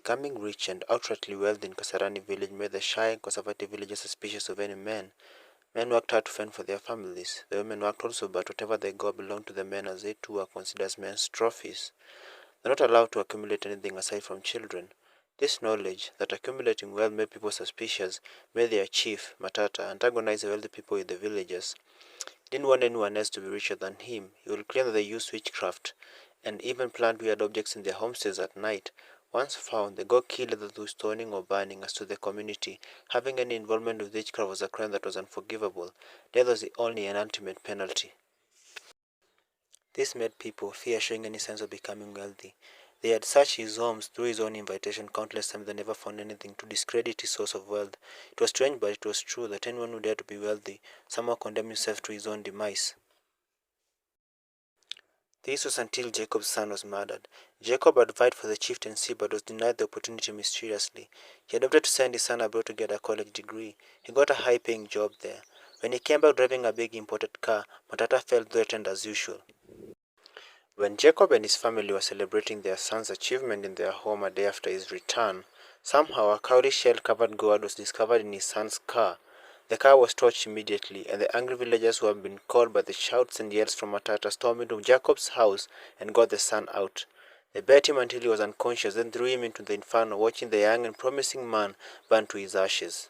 Becoming rich and outrightly wealthy in Kasarani village made the shy and conservative villagers suspicious of any men. Men worked hard to fend for their families. The women worked also, but whatever they got belonged to the men, as they too were considered as men's trophies. They were not allowed to accumulate anything aside from children. This knowledge that accumulating wealth made people suspicious made their chief, Matata, antagonize the wealthy people in the villages. He didn't want anyone else to be richer than him. He would claim that they used witchcraft and even plant weird objects in their homesteads at night. Once found, they got killed either through stoning or burning. As to the community, having any involvement with witchcraft was a crime that was unforgivable. Death was the only and ultimate penalty. This made people fear showing any signs of becoming wealthy. They had searched his homes through his own invitation countless times. They never found anything to discredit his source of wealth. It was strange, but it was true that anyone who dared to be wealthy somehow condemned himself to his own demise. This was until Jacob's son was murdered. Jacob had vied for the chieftaincy but was denied the opportunity mysteriously. He had opted to send his son abroad to get a college degree. He got a high-paying job there. When he came back driving a big imported car, Matata felt threatened as usual. When Jacob and his family were celebrating their son's achievement in their home a day after his return, somehow a cowrie shell-covered gourd was discovered in his son's car. The car was torched immediately, and the angry villagers who had been called by the shouts and yells from Matata stormed into Jacob's house and got the son out. They beat him until he was unconscious, then threw him into the inferno, watching the young and promising man burn to his ashes.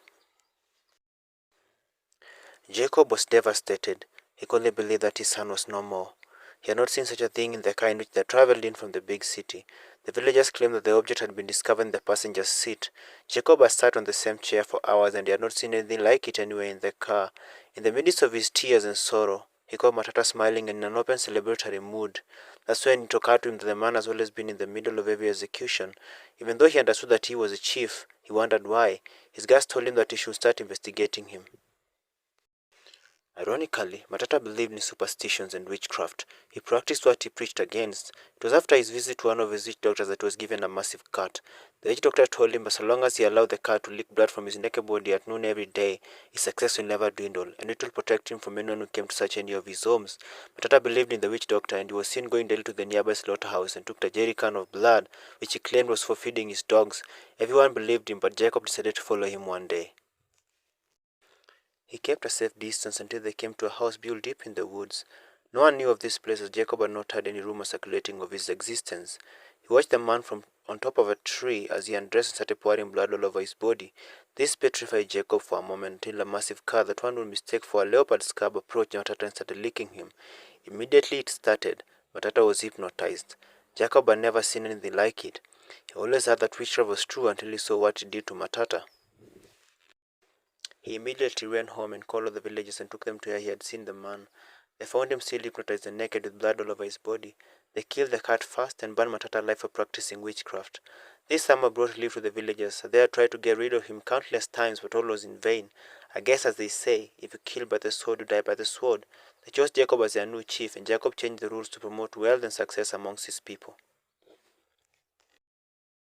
Jacob was devastated. He could only believe that his son was no more. He had not seen such a thing in the car in which they traveled in from the big city. The villagers claimed that the object had been discovered in the passenger's seat. Jacob had sat on the same chair for hours and he had not seen anything like it anywhere in the car. In the midst of his tears and sorrow, he caught Matata smiling and in an open celebratory mood. That's when it occurred to him that the man has always been in the middle of every execution. Even though he understood that he was a chief, he wondered why. His guards told him that he should start investigating him. Ironically, Matata believed in superstitions and witchcraft. He practiced what he preached against. It was after his visit to one of his witch doctors that he was given a massive cut. The witch doctor told him that so long as he allowed the cat to lick blood from his naked body at noon every day, his success will never dwindle, and it will protect him from anyone who came to search any of his homes. Matata believed in the witch doctor, and he was seen going daily to the nearby slaughterhouse and took a jerrycan of blood, which he claimed was for feeding his dogs. Everyone believed him, but Jacob decided to follow him one day. He kept a safe distance until they came to a house built deep in the woods. No one knew of this place as Jacob had not heard any rumor circulating of his existence. He watched the man from on top of a tree as he undressed and started pouring blood all over his body. This petrified Jacob for a moment until a massive car that one would mistake for a leopard's cub approached Matata and started licking him. Immediately it started. Matata was hypnotized. Jacob had never seen anything like it. He always heard that witchcraft was true until he saw what it did to Matata. He immediately ran home and called all the villagers and took them to where he had seen the man. They found him still hypnotized and naked with blood all over his body. They killed the cat first and burned Matata alive for practicing witchcraft. This summer brought relief to the villagers. They had tried to get rid of him countless times, but all was in vain. I guess, as they say, if you kill by the sword, you die by the sword. They chose Jacob as their new chief, and Jacob changed the rules to promote wealth and success amongst his people.